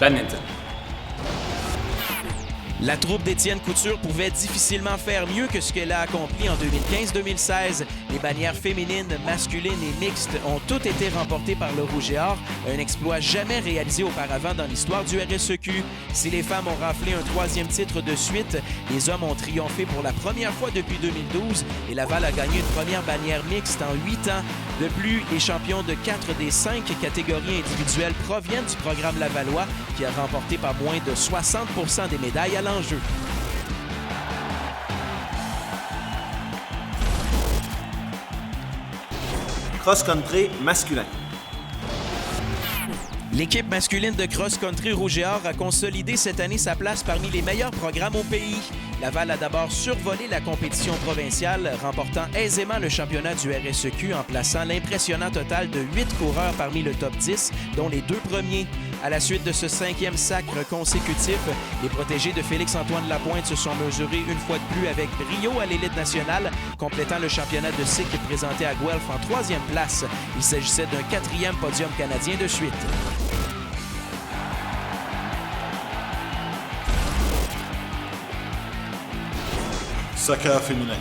badminton. La troupe d'Étienne Couture pouvait difficilement faire mieux que ce qu'elle a accompli en 2015-2016. Les bannières féminines, masculines et mixtes ont toutes été remportées par le Rouge et Or, un exploit jamais réalisé auparavant dans l'histoire du RSEQ. Si les femmes ont raflé un 3e titre de suite, les hommes ont triomphé pour la première fois depuis 2012 et Laval a gagné une première bannière mixte en 8 ans. De plus, les champions de 4 des 5 catégories individuelles proviennent du programme lavallois qui a remporté pas moins de 60 % des médailles à l'enjeu. Cross-country masculin. L'équipe masculine de cross-country Rouge et Or a consolidé cette année sa place parmi les meilleurs programmes au pays. Laval a d'abord survolé la compétition provinciale, remportant aisément le championnat du RSEQ en plaçant l'impressionnant total de 8 coureurs parmi le top 10, dont les 2 premiers. À la suite de ce 5e sacre consécutif, les protégés de Félix-Antoine Lapointe se sont mesurés une fois de plus avec brio à l'élite nationale, complétant le championnat de cycle présenté à Guelph en 3e place. Il s'agissait d'un 4e podium canadien de suite. Soccer féminin.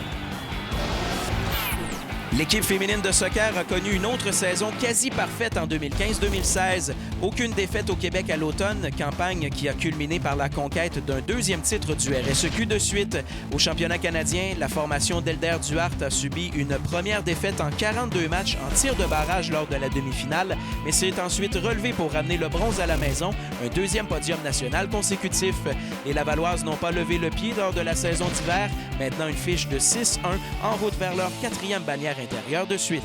L'équipe féminine de soccer a connu une autre saison quasi parfaite en 2015-2016. Aucune défaite au Québec à l'automne, campagne qui a culminé par la conquête d'un 2e titre du RSEQ de suite. Au championnat canadien, la formation d'Elder Duhart a subi une première défaite en 42 matchs en tir de barrage lors de la demi-finale, mais s'est ensuite relevé pour ramener le bronze à la maison, un 2e podium national consécutif. Les Lavalloises n'ont pas levé le pied lors de la saison d'hiver, maintenant une fiche de 6-1 en route vers leur 4e bannière intérieure de suite.